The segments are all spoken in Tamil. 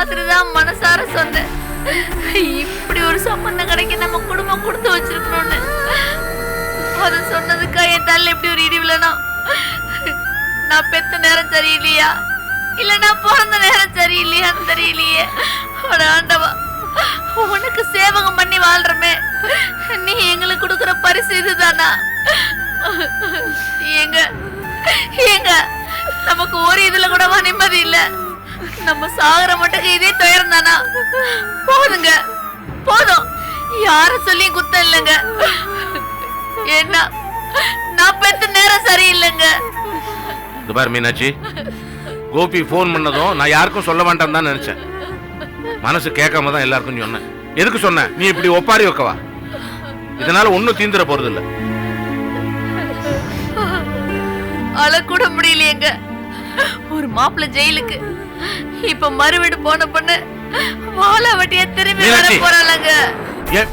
மாதிரி தான் மனசார சொன்னேன். இப்படி ஒரு சம்பந்தம் கிடைக்க நம்ம குடும்பம் கொடுத்து வச்சிருக்கணும்னு. அது சொன்னதுக்கா என் தள்ள இப்படி ஒரு இடி விழனா? நான் பெத்த நேரம் சரியில்லையா இல்ல நான் பிறந்த நேரம் சரியில்லையான்னு தெரியலையே. ஆண்டவா, உனக்கு சேவகம் பண்ணி வாழ்றமே, நீ எங்களுக்கு கொடுக்குற பரிசு இதுதானா? எங்க எங்க நமக்கு ஒரு இதுல கூட நிம்மதி இல்ல. நம்ம சாகர மட்டும் இதே துயரம் தானா? போதுங்க, போதும். யார சொல்லி குத்தம் இல்லைங்க. என்ன நான் பெத்த நேரம் சரியில்லைங்க. மீனாட்சி, கோபி போன் பண்ணதும் நான் யாருக்கும் சொல்ல வேண்டாம் தான் நினைச்சேன். மனசு கேட்காம தான் எல்லாருக்கும் சொன்னேன். எதுக்கு சொன்ன? நீ இப்படி ஒப்பாரி வைக்கவா? இதனால ஒன்னும் தீந்துட போறது இல்ல. அழக்கூட முடியலையேங்க. ஒரு மாப்பிள்ள ஜெயிலுக்கு, இப்ப மறுவீடு போன பொண்ணு வாழ வட்டியா திரும்பி வர போறாங்க. ஏன்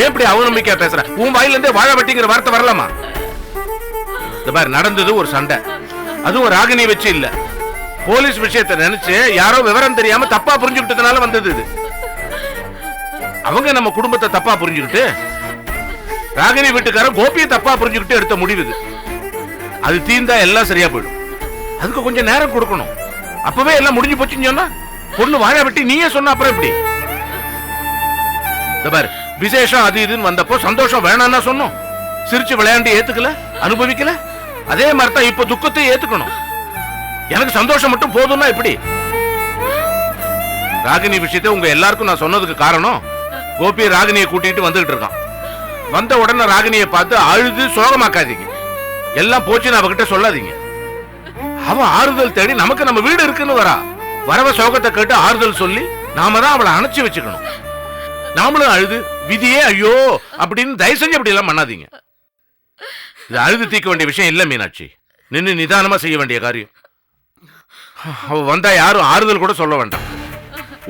இப்படி அவநம்பிக்கையா பேசுற? உன் வாயில இருந்தே வாழ வட்டிங்கிற வார்த்தை வரலாமா? இந்த மாதிரி நடந்தது ஒரு சண்டை, அதுவும் ஒரு ராகினி வச்சு இல்ல. போலீஸ் விஷயத்தை நினைச்சு யாரோ விவரம் தெரியாம தப்பா புரிஞ்சுக்கிட்டதுனால வந்தது இது. அவங்க நம்ம குடும்பத்தை தப்பா புரிஞ்சுக்கிட்டு, ராகினி வீட்டுக்காரன் கோபியை தப்பா புரிஞ்சுக்கிட்டு எடுத்த முடிவு இது. அது தீர்ந்தா எல்லாம் சரியா போயிடும். அதுக்கு கொஞ்சம் நேரம் கொடுக்கணும். அப்பவே எல்லாம் முடிஞ்சு போச்சுன்னு சொன்னா பொண்ணு வாழ வெட்டி நீயே சொன்ன அப்புறம் எப்படி? விசேஷம் அது இதுன்னு வந்தப்போ சந்தோஷம் வேணாம்னா சொன்னோம். சிரிச்சு விளையாண்டு ஏத்துக்கல, அனுபவிக்கல. அதே மாதிரிதான் இப்ப துக்கத்தை ஏத்துக்கணும். எனக்கு சந்தோஷம் மட்டும் போதும்னா எப்படி? ராகினி விஷயத்தை உங்க எல்லாருக்கும் நான் சொன்னதுக்கு காரணம், கோபி ராகினியை கூட்டிட்டு வந்துகிட்டு இருக்கான். வந்த உடனே ராகினியை பார்த்து அழுது சோகமாக்காதீங்க. எல்லாம் போச்சுன்னு அவகிட்ட சொல்லாதீங்க. அவன் ஆறுதல் தேடி நமக்கு நம்ம வீடு இருக்குன்னு வரா. வரவ சோகத்தை கேட்டு ஆறுதல் சொல்லி நாம தான் அவளை அணைச்சு வச்சுக்கணும். நாமளும் அழுது விதியே ஐயோ அப்படின்னு தயவு செஞ்சு அப்படி எல்லாம் பண்ணாதீங்க. இது அழுது தீர்க்க வேண்டிய விஷயம் இல்ல மீனாட்சி. நின்று நிதானமா செய்ய வேண்டிய காரியம். அவ வந்தா யாரும் ஆறுதல் கூட சொல்ல வேண்டாம்.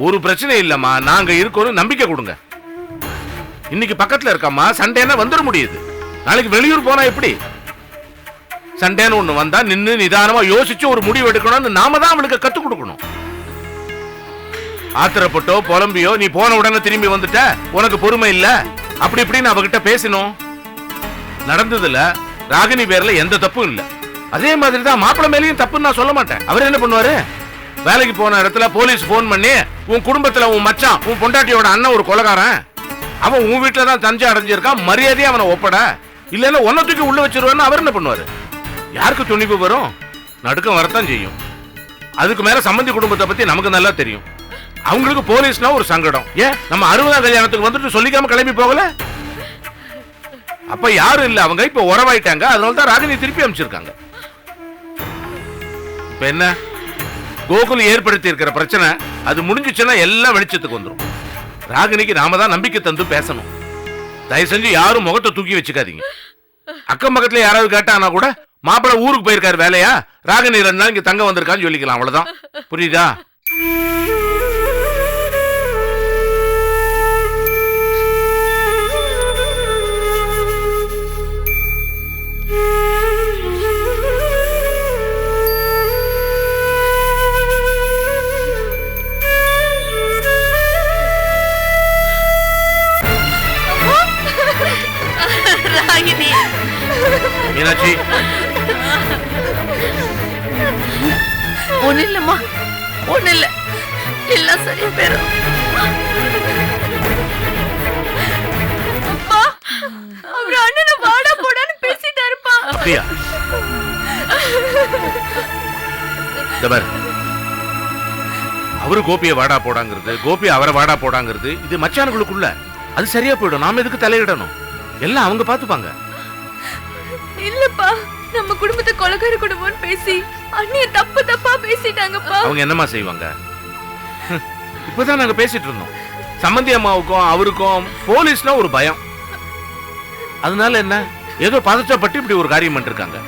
ஒரு பிரச்சனை இல்லம்மா, நாங்க இருக்கோம், நம்பிக்கை கொடுங்க. இன்னைக்கு பக்கத்துல இருக்கம்மா, சண்டேனா வந்துட முடியுது. நாளைக்கு வெளியூர் போனா எப்படி? சண்டேன்னு ஒண்ணு வந்தா நின்று நிதானமா யோசிச்சு ஒரு முடிவு எடுக்கணும்னு நாம தான் அவளுக்கு கத்து கொடுக்கணும். ஆத்திரப்பட்டோ புலம்பியோ நீ போன உடனே திரும்பி வந்துட்ட, உனக்கு பொறுமை இல்ல, அப்படி இப்படின்னு அவகிட்ட பேசணும். நடந்ததுல ராகினி பேர்ல எந்த தப்பும் இல்ல. அதே மாதிரிதான் மாப்பிள்ளை மேலேயும் தப்புன்னு நான் சொல்ல மாட்டேன். அவர் என்ன பண்ணுவாரு? வேலைக்கு போன இடத்துல போலீஸ் போன் பண்ணி உன் குடும்பத்துல உன் மச்சான், உன் பொண்டாட்டியோட அண்ணன் ஒரு கொலைகாரன், அவன் உன் வீட்டுல தான் தஞ்சை அடைஞ்சிருக்கான், மரியாதையா அவனை ஒப்பட, இல்லன்னா ஒன்ன தூக்கி உள்ள வச்சிருவான்னு அவர் என்ன பண்ணுவாரு? யாருக்கு துணிவு வரும்? நடுக்கம் வரத்தான் செய்யும். அதுக்கு மேல சம்பந்தி குடும்பத்தை பத்தி நமக்கு நல்லா தெரியும். அவங்களுக்கு போலீஸ்னா ஒரு சங்கடம். ஏன் நம்ம 60ஆம் கல்யாணத்துக்கு வந்துட்டு சொல்லிக்காம கிளம்பி போகல? அப்ப யாரும் இல்ல, அவங்க இப்ப உறவாயிட்டாங்க. அதனாலதான் ராகினி திருப்பி அமைச்சிருக்காங்க. இப்ப என்ன, கோகுல் ஏற்படுத்தி இருக்கிற பிரச்சனை அது முடிஞ்சிச்சுன்னா எல்லாம் வெளிச்சத்துக்கு வந்துடும். ராகினிக்கு நாம தான் நம்பிக்கை தந்து பேசணும். தயவு செஞ்சு யாரும் முகத்தை தூக்கி வச்சுக்காதீங்க. அக்கம் பக்கத்துல யாராவது கேட்டானா கூட மாப்பிள்ளை ஊருக்கு போயிருக்காரு வேலையா, ராகினி 2 நாள் இங்க தங்க வந்திருக்கான்னு சொல்லிக்கலாம். அவ்வளவுதான். புரியுதா? மீனாட்சி, ஒண்ணு இல்லம்மா, ஒண்ணு இல்ல, எல்லாம் சரியா போயிடும். அப்பா, அவர் அண்ணனை வாடா போடான்னு பேசிட்டாருப்பா. அப்படியா? அவரு கோபியை வாடா போடாங்கிறது, கோபி அவரை வாடா போடாங்கிறது இது மச்சானுக்குள்ள. அது சரியா போயிடும். நாம எதுக்கு தலையிடணும்? எல்லாம் அவங்க பாத்துப்பாங்க. இல்லப்பா, நம்ம குடும்பத்தை கொலைகார குடும்பம்னு பேசி அண்ணிய தப்பு தப்பா பேசிட்டாங்கப்பா. அவங்க என்னமா செய்வாங்க? இப்பதான் நாங்க பேசிட்டு இருந்தோம். சம்பந்தி அம்மாவுக்கும் அவருக்கும் போலீஸ்னா ஒரு பயம். அதனால என்ன, ஏதோ பதற்றப்பட்டு இப்படி ஒரு காரியம் பண்ணிருக்காங்க.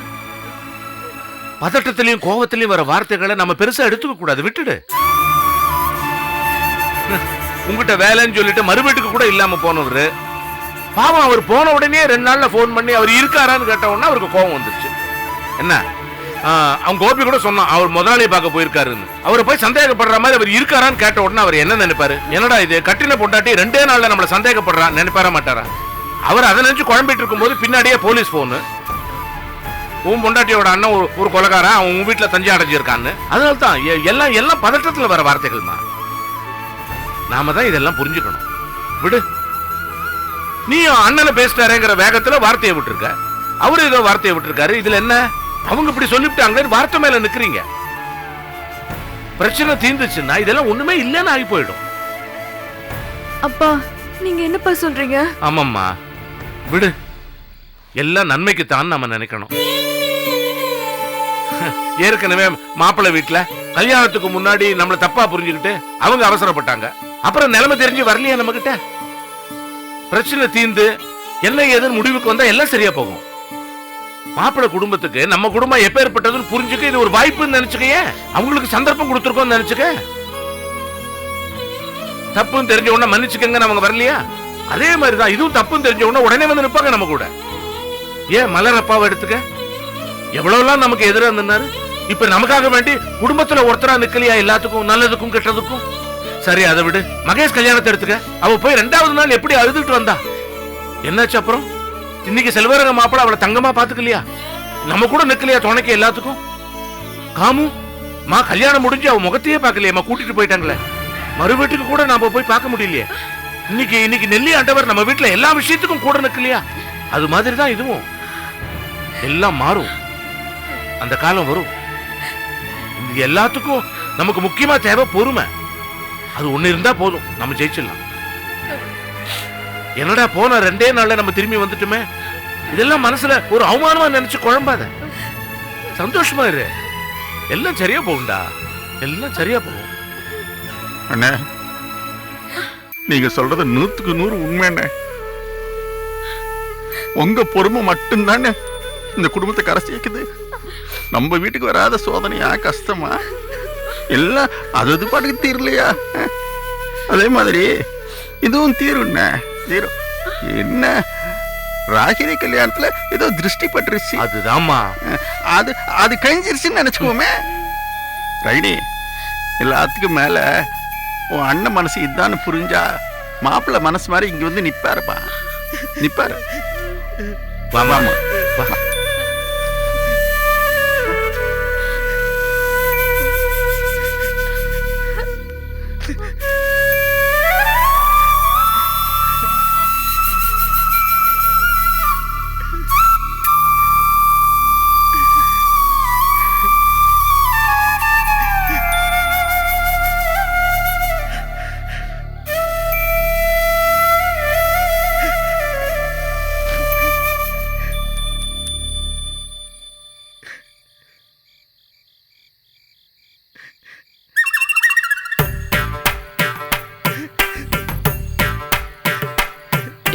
பதட்டத்திலையும் கோபத்திலையும் வர வார்த்தைகளை நம்ம பெருசா எடுத்துக்க கூடாது, விட்டுடு. உங்ககிட்ட வேலைன்னு சொல்லிட்டு மறுவீட்டுக்கு கூட இல்லாம போனவரு பாவம். அவர் போன உடனே 2 நாள்ல போன் பண்ணி அவர் இருக்காரான்னு கேட்ட உடனே அவருக்கு கோபம் வந்துருச்சு. என்ன, அவங்க கோபி கூட சொன்னான் அவர் முதலாளியை பார்க்க போயிருக்காருன்னு. அவரை போய் சந்தேகப்படுற மாதிரி அவர் இருக்காரான்னு கேட்ட உடனே அவர் என்ன நினைப்பாரு? என்னடா இது கட்டின பொண்டாட்டி 2 நாள்ல நம்மள சந்தேகப்படுறா நினைப்பார மாட்டாரா? அவர் அதை நினைச்சு குழம்பிட்டு இருக்கும்போது பின்னாடியே போலீஸ் போனு, உன் பொண்டாட்டியோட அண்ணன் ஒரு கொலைகாரன் அவன் உன் வீட்டுல தஞ்சை அடைஞ்சிருக்கான்னு. அதனால தான் எல்லாம் பதட்டத்துல வர வார்த்தைகள் தான். நாம தான் இதெல்லாம் புரிஞ்சுக்கணும். விடு, நீ அண்ணனை பேசிட்டாரேங்கிற வேகத்துல வார்த்தையை விட்டுருக்க, அவரு ஏதோ வார்த்தையை விட்டுருக்காரு. இதுல என்ன? அவங்க இப்படி சொல்லிவிட்டாங்க, வார்த்தை மேல நிக்கிறீங்க. பிரச்சனை தீர்ந்துச்சுன்னா இதெல்லாம் ஒண்ணுமே இல்லைன்னு ஆகி போயிடும். அப்பா நீங்க என்னப்பா சொல்றீங்க? ஆமாம்மா, விடு, எல்லாம் நன்மைக்கு தான் நம்ம நினைக்கணும். ஏற்கனவே மாப்பிள்ளை வீட்டுல கல்யாணத்துக்கு முன்னாடி நம்மள தப்பா புரிஞ்சுக்கிட்டு அவங்க அவசரப்பட்டாங்க. அப்புறம் நிலைமை தெரிஞ்சு வரலையா நம்ம கிட்ட? பிரச்சனை தீர்ந்து என்ன ஏதுன்னு முடிவுக்கு வந்தா எல்லாம் சரியா போகும். மாப்பிள்ளை குடும்பத்துக்கு நம்ம குடும்பம் எப்பேற்பட்டதுன்னு புரிஞ்சுக்க இது ஒரு வாய்ப்புன்னு நினைச்சுக்கையே. அவங்களுக்கு சந்தர்ப்பம் கொடுத்துருக்கோம் நினைச்சுக்க. தப்புன்னு தெரிஞ்ச உடனே மன்னிச்சுக்கங்க அவங்க வரலையா? அதே மாதிரிதான் இதுவும் தப்புன்னு தெரிஞ்ச உடனே உடனே வந்து நிற்பாங்க நம்ம கூட. ஏன் மலர் அப்பாவை எடுத்துக்க, எவ்வளவுலாம் நமக்கு எதிராக இருந்தாரு. இப்ப நமக்காக வேண்டி குடும்பத்துல ஒருத்தரா நிக்கலையா? எல்லாத்துக்கும், நல்லதுக்கும் கெட்டதுக்கும். சரி அதை விடு. மகேஷ் கல்யாணத்தை எடுத்துக்க. அவ போய் 2வது நாள் எப்படி அழுதுட்டு வந்தா? என்னாச்சு அப்புறம்? இன்னைக்கு செல்வரங்க மாப்பிள்ள அவளை தங்கமா பாத்துக்கலையா? நம்ம கூட நிக்கலையா துணைக்கு எல்லாத்துக்கும்? காமு மா கல்யாணம் முடிஞ்சு அவ முகத்தையே பார்க்கலையா? கூட்டிட்டு போயிட்டாங்களே, மறு வீட்டுக்கு கூட நாம போய் பார்க்க முடியலையே. இன்னைக்கு நெல்லி ஆண்டவர் நம்ம வீட்டுல எல்லா விஷயத்துக்கும் கூட நிக்கலையா? அது மாதிரிதான் இதுவும். எல்லாம் மாறும், அந்த காலம் வரும். இது எல்லாத்துக்கும் நமக்கு முக்கியமா தேவை பொறுமை. அது ஒண்ணு இருந்தா போதும், நம்ம ஜெயிச்சிடலாம். என்னடா போன 2 நாள்ல நம்ம திரும்பி வந்துட்டுமே, இதெல்லாம் மனசுல ஒரு அவமானமா நினைச்சு குழம்பாத. சந்தோஷமா இரு, எல்லாம் சரியா போகும்டா, எல்லாம் சரியா போகும். அண்ணே, நீங்க சொல்றது 100க்கு 100 உண்மை அண்ணே. உங்க பொறுமை மட்டும்தானே இந்த குடும்பத்தை கரை சேர்க்குது. நம்ம வீட்டுக்கு வராத சோதனையா கஷ்டமா எல்லாம் அது பாட்டுக்கு தீரலையா? அதே மாதிரி இதுவும் தீருண்ண தீரும். என்ன ராகினி கல்யாணத்துல ஏதோ திருஷ்டி பட்டுருச்சு, அதுதான்மா. அது கழிஞ்சிருச்சுன்னு நினைச்சுக்கோமே. ரைனி, எல்லாத்துக்கும் மேல உன் அண்ணன் மனசு இதான்னு புரிஞ்சா மாப்பிள்ளை மனசு மாதிரி இங்க வந்து நிப்பாருப்பா, நிப்பாரு. வாமா வா.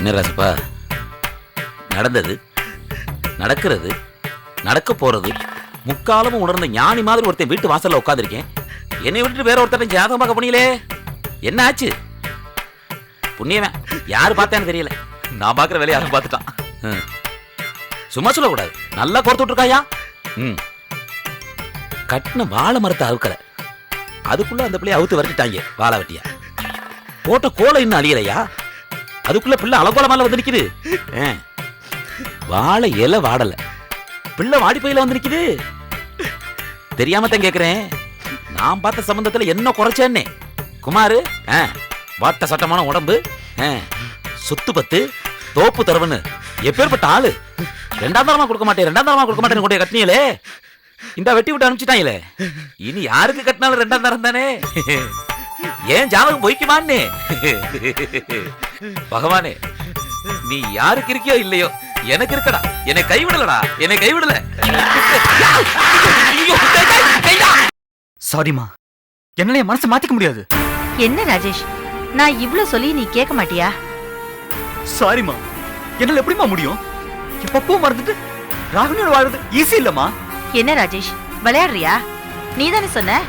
என்ன ராசப்பா, நடந்தது, நடக்கிறது, நடக்க போறது முக்காலமும் உணர்ந்த ஞானி மாதிரி ஒருத்தன் வீட்டு வாசல்ல உட்காந்துருக்கேன். என்னை விட்டுட்டு வேற ஒருத்தன் ஜாதகம் பார்க்க போனீங்களே, என்ன ஆச்சு? புண்ணியவன் யாரு பார்த்தேன்னு தெரியல, நான் பார்க்குற வேலையை யாரும் பார்த்துட்டான். சும்மா சொல்லக்கூடாது, நல்லா கோர்த்து விட்டுருக்காயா. கட்டின வாழை மரத்தை அவுக்கல, அதுக்குள்ள அந்த பிள்ளைய அவுத்து வரட்டிட்டாங்க வாழை வெட்டியா. போட்ட கோலை இன்னும் அழியலையா, அதுக்குள்ள பிள்ளை அலங்கோலமால வந்து நிக்குது. வாழை இலை வாடல, பிள்ளை வாடி பையில வந்து நிக்குது. தெரியாம தான் கேக்குறேன், நான் பார்த்த சம்பந்தத்துல என்ன குறைச்சேன்னே. குமாரு வாட்ட சட்டமான உடம்பு, சொத்து பத்து, தோப்பு தரவுன்னு எப்பேற்பட்ட ஆளு. 2ஆம் தரமா கொடுக்க மாட்டேன் கொண்டே கட்டினீங்களே, இந்த வெட்டி விட்டு அனுப்பிச்சிட்டாங்களே. இனி யாருக்கு கட்டினாலும் 2ஆம் தரம் தானே. ஏன் ஜாதகம் பொய்க்குமான்னு பகவானே, நீ யாருக்கு இருக்கியோ இல்லையோ எனக்கு இருக்கடா, என்னை கைவிடலடா, என்னை கைவிடல. சாரிமா, என்னால என் மனசை மாத்திக்க முடியாது. என்ன ராஜேஷ், நான் இவ்ளோ சொல்லி நீ கேட்க மாட்டியா? சாரிமா, என்னால எப்படிமா முடியும்? எப்பப்போ மறந்துட்டு ராகினியோட வாழ்றது ஈஸி இல்லம்மா. என்ன ராஜேஷ் விளையாடுறியா? நீ தானே சொன்ன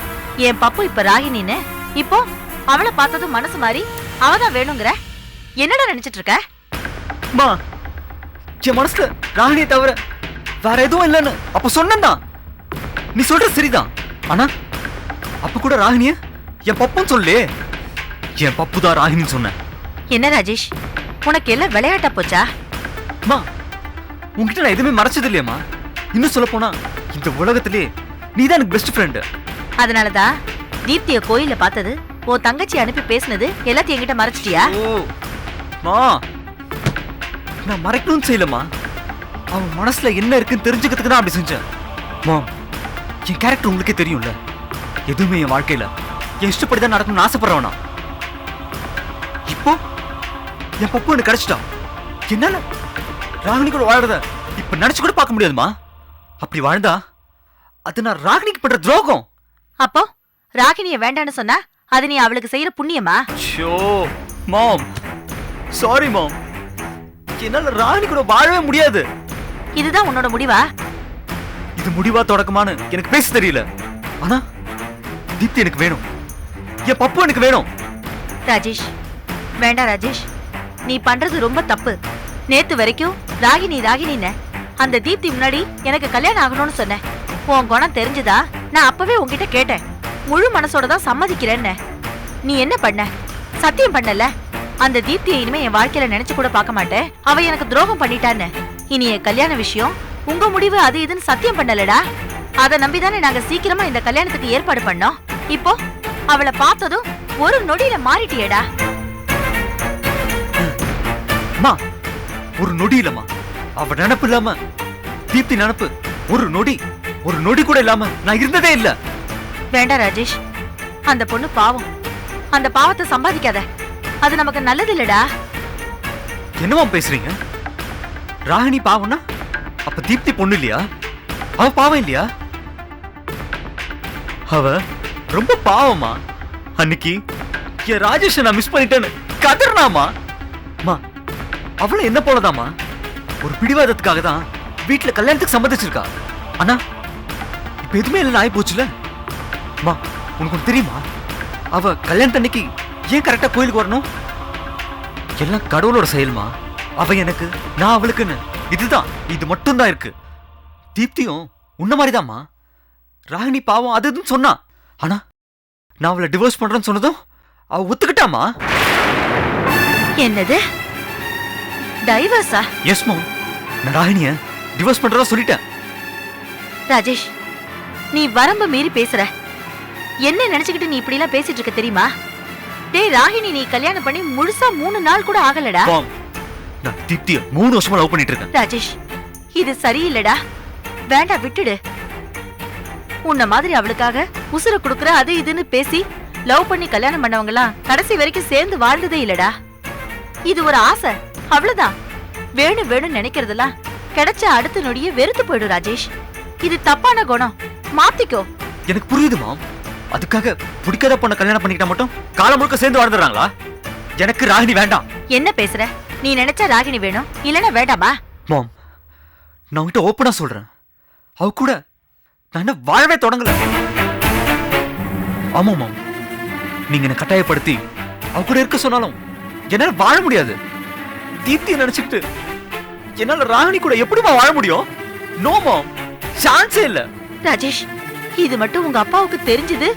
என் பப்பு இப்ப ராகினின்னு. இப்போ அவளை பார்த்ததும் மனசு மாறி அவதான் வேணுங்கிற. என்னடா நினைச்சிட்டு இருக்க? மா, என் மனசுல ராகினியை தவிர வேற எதுவும் இல்லைன்னு அப்ப சொன்னதான். நீ சொல்ற சரிதான். ஆனா அப்ப கூட ராகினிய என் பப்புன்னு சொல்லு. என் பப்பு தான் ராகினின்னு சொன்ன. என்ன ராஜேஷ், உனக்கு எல்லாம் விளையாட்டா போச்சா? அம்மா, உன்கிட்ட நான் எதுவுமே மறைச்சது இல்லையம்மா. இன்னும் சொல்ல போனா இந்த உலகத்திலே நீதான் எனக்கு பெஸ்ட் ஃப்ரெண்டு. அதனாலதான் தீப்திய கோயில்ல பார்த்தது, உன் தங்கச்சி அனுப்பி பேசினது எல்லாத்தையும் என்கிட்ட மறைச்சிட்டியா? ஓ மா, நான் மறைக்கணும்னு செய்யலம்மா. அவன் மனசுல என்ன இருக்குன்னு தெரிஞ்சுக்கிறதுக்கு தான் அப்படி செஞ்சேன். மா, என் கேரக்டர் உங்களுக்கே தெரியும்ல. எதுவுமே என் வாழ்க்கையில என் இஷ்டப்படி தான் நடக்கணும்னு ஆசைப்படுறவனா. இப்போ என் பப்பு எனக்கு கிடைச்சிட்டான். என்னால ராகினி கூட வாழறத இப்ப நினைச்சு கூட பார்க்க முடியாதுமா. அப்படி வாழ்ந்தா அது நான் ராகினிக்கு பண்ற துரோகம். அப்போ ராகினிய வேண்டான்னு சொன்னா அது நீ அவளுக்கு செய்யற புண்ணியமா? ஷோ மாம், சாரி மாம். என்னால ராகினி கூட வாழவே முடியாது. இதுதான் உன்னோட முடிவா? இது முடிவா தொடக்கமானு எனக்கு பேச தெரியல. ஆனா தீப்தி எனக்கு வேணும். என் பப்பு எனக்கு வேணும். ராஜேஷ், வேண்டாம் ராஜேஷ், நீ பண்றது ரொம்ப தப்பு. நேத்து வரைக்கும் ராகினி ராகினின்னு அந்த தீப்தி முன்னாடி எனக்கு கல்யாணம் ஆகணும்னு சொன்னேன். உன் குணம் தெரிஞ்சுதா நான் அப்பவே உன்கிட்ட கேட்டேன். முழு மனசோட தான் சம்மதிக்கிறேன்னு. நீ என்ன பண்ண? சத்தியம் பண்ணல. அந்த தீப்தியை இனிமே என் வாழ்க்கையில நினைச்சு கூட பார்க்க மாட்டேன். அவ எனக்கு துரோகம் பண்ணிட்டான்னு. இனி என் கல்யாண விஷயம் உங்க முடிவு அது இதுன்னு சத்தியம் பண்ணலடா. அதை நம்பிதானே நாங்க சீக்கிரமா இந்த கல்யாணத்துக்கு ஏற்பாடு பண்ணோம். இப்போ அவளை பார்த்ததும் ஒரு நொடியில மாறிட்டியேடா. மா, ஒரு நொடி இல்லம்மா. அவ நினப்பு இல்லாம தீப்தி நினப்பு ஒரு நொடி கூட இல்லாம நான் இருந்ததே இல்ல. வேண்டாம் ராஜேஷ், அந்த பொண்ணு பாவம். அந்த பாவத்தை சம்பாதிக்காத. அது நமக்கு நல்லது இல்லடா. என்னவா பேசுறீங்க? ராகினி பாவம்னா அப்ப தீப்தி பொண்ணு இல்லையா? அவ பாவம் இல்லையா? அவ ரொம்ப பாவமா. அன்னைக்கு என் ராஜேஷ் நான் மிஸ் பண்ணிட்டேன்னு கதர்னாமா. மா, அவளும் என்ன போலதாமா ஒரு பிடிவாதத்துக்காக தான் வீட்டுல கல்யாணத்துக்கு சம்மதிச்சிருக்கா. ஆனா இப்ப எதுவுமே இல்லை ஆகி போச்சுல. மா, உனக்கு ஒண்ணு தெரியுமா? அவ கல்யாணத்தன்னைக்கு ஏன் கரெக்டா கோயிலுக்கு வரணும்? எல்லாம் கடவுளோட செயல்மா. அவ எனக்கு, நான் அவளுக்குன்னு இதுதான், இது மட்டும் தான் இருக்கு. தீப்தியும் உன்ன மாதிரிதாம்மா. ராகினி பாவம் அது இதுன்னு சொன்னா. ஆனா நான் அவளை டிவோர்ஸ் பண்றேன்னு சொன்னதும் அவ ஒத்துக்கிட்டாமா. என்னது டைவர்ஸா? எஸ் மாம், நான் ராகினிய டிவோர்ஸ் பண்றதா சொல்லிட்டேன். ராஜேஷ், நீ வரம்பு மீறி பேசுற. என்ன நினைச்சுக்கிட்டு நீ இப்படி எல்லாம் பேசிட்டு இருக்க தெரியுமா? டேய் ராகினி, நீ கல்யாணம் பண்ணி முழுசா 3 நாள் கூட ஆகலடா. மாம், நான் தீப்திய 3 வருஷமா லவ் பண்ணிட்டு இருக்கேன். ராஜேஷ், இது சரியில்லடா. வேண்டாம், விட்டுடு. உன்ன மாதிரி அவளுக்காக உசுர குடுக்குற அது இதுன்னு பேசி லவ் பண்ணி கல்யாணம் பண்ணவங்கலாம் கடைசி வரைக்கும் சேர்ந்து வாழ்ந்ததே இல்லடா. இது ஒரு ஆசை, அவ்வளவுதான். வேணும் வேணும் நினைக்கிறதெல்லாம் கிடைச்ச அடுத்த நொடியே வெறுத்து போயிடும் ராஜேஷ். இது தப்பான குணம், மாத்திக்கோ. எனக்கு புரியுது மாம். அதுக்காக பிடிக்காத பொண்ண கல்யாணம் பண்ணிக்கிட்டா மட்டும் காலம் முழுக்க சேர்ந்து வாழ்ந்துடுறாங்களா? எனக்கு ராகினி வேண்டாம். என்ன பேசுற? நீ நினைச்சா ராகினி வேணும், இல்லனா வேண்டாமா? மாம், நான் உன்கிட்ட ஓப்பனா சொல்றேன். அவ கூட நான் என்ன வாழவே தொடங்கல. ஆமா மாம், நீங்க என்ன கட்டாயப்படுத்தி அவ கூட இருக்க சொன்னாலும் என்னால வாழ முடியாது. தீப்தியை நினைச்சுக்கிட்டு என்னால ராகினி கூட எப்படிமா வாழ முடியும்? நோ மாம், சான்ஸே இல்ல. ராஜேஷ், இது மட்டும் உங்க அப்பாவுக்கு தெரிஞ்சது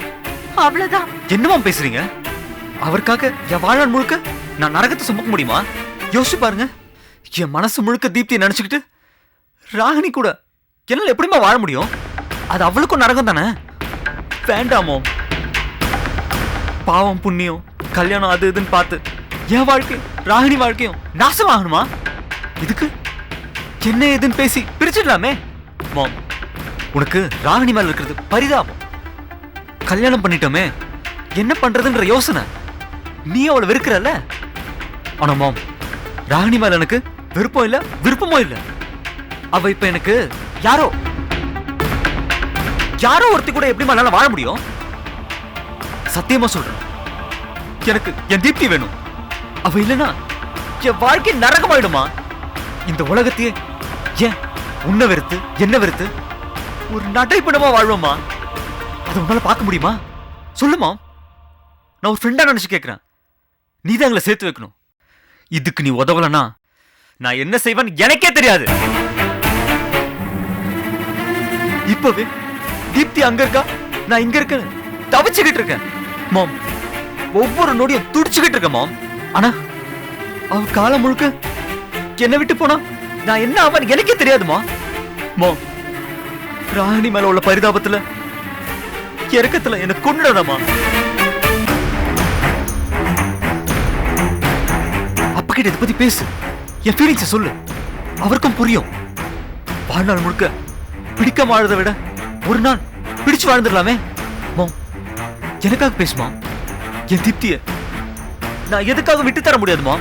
அவ்வளவுதான். என்னமா பேசுறீங்க? அவருக்காக என் வாழ்நாள் முழுக்க நான் நரகத்தை சுமக்க முடியுமா? யோசிச்சு பாருங்க. என் மனசு முழுக்க தீப்தியை நினைச்சுக்கிட்டு ராகினி கூட என்னால எப்படிமா வாழ முடியும்? அது அவளுக்கும் நரகம் தானே. வேண்டாமோ. பாவம் புண்ணியம் கல்யாணம் அது இதுன்னு பார்த்து என் வாழ்க்கை ராகினி வாழ்க்கையும் நாசமாகணுமா? இதுக்கு என்ன ஏதுன்னு பேசி பிரிச்சிடலாமே. மாம், உனக்கு ராகினி மேல இருக்கிறது பரிதாபம். கல்யாணம் பண்ணிட்டோமே, என்ன பண்றதுன்ற யோசனை. நீ அவளை வெறுக்கிறல்ல. ஆனா மாம், ராகினி மேல எனக்கு விருப்பம் இல்ல, விருப்பமோ இல்ல. அவ இப்ப எனக்கு யாரோ ஒருத்தி கூட எப்படிமா என்னால வாழ முடியும்? சத்தியமா சொல்றேன், எனக்கு என் தீப்தி வேணும். அவ இல்லனா என் வாழ்க்கை நரகமாயிடுமா. இந்த உலகத்தையே ஏன் உன்னை வெறுத்து என்ன வெறுத்து ஒரு நடைப்படமா வாழ்வோமா? அதை உன்னால பார்க்க முடியுமா? சொல்லுமா. நான் ஒரு ஃப்ரெண்டா நினைச்சு கேட்கிறேன். நீ தான் எங்களை சேர்த்து வைக்கணும். இதுக்கு நீ உதவலனா நான் என்ன செய்வேன்னு எனக்கே தெரியாது. இப்பவே தீப்தி அங்க இருக்கா, நான் இங்க இருக்கேன், தவிச்சுக்கிட்டு இருக்கேன் மாம். ஒவ்வொரு நொடியும் துடிச்சுக்கிட்டு இருக்கேன் மாம். ஆனா அவ காலம் முழுக்க என்னை விட்டு போனா நான் என்ன அவன் எனக்கே தெரியாதுமா. மாம், ராணி மேல உள்ள பரிதாபத்துல இறக்கத்துல என்ன கொண்டுடாதமா. அப்பா கிட்ட இதை பத்தி பேசு, என் ஃபீலிங்ஸை சொல்லு, அவருக்கும் புரியும். வாழ்நாள் முழுக்க பிடிக்காம வாழறதை விட ஒரு நாள் பிடிச்சு வாழ்ந்துடலாமே. மாம், எனக்காக பேசுமா. என் தீப்திய நான் எதுக்காக விட்டு தர முடியாதுமா.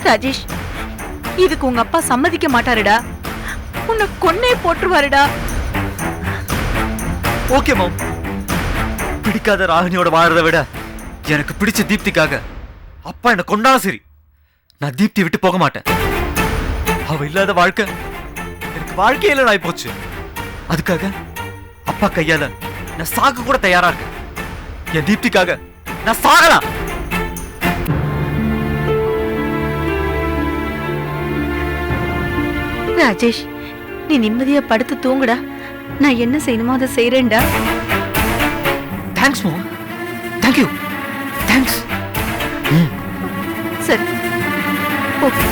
ராஜேஷ், இதுக்கு உங்க அப்பா சம்மதிக்க மாட்டாருடா. உன்னை கொன்னே போட்டுருவாருடா. ஓகே மாம், பிடிக்காத ராகினியோட வாழறதை விட எனக்கு பிடிச்ச தீப்திக்காக அப்பா என்ன கொண்டாலும் சரி, நான் தீப்தியை விட்டு போக மாட்டேன். அவ இல்லாத வாழ்க்கை எனக்கு வாழ்க்கையில நான் போச்சு. அதுக்காக அப்பா கையால நான் சாக கூட தயாரா இருக்கேன். என் தீப்திக்காக நான் சாகலாம். ராஜேஷ், நீ நிம்மதியா படுத்து தூங்குடா. நான் என்ன செய்யணுமோ அதை செய்யறேன்டா. தேங்க்ஸ் மாம், தேங்க்யூ, தேங்க்ஸ். சரி, ஓகே.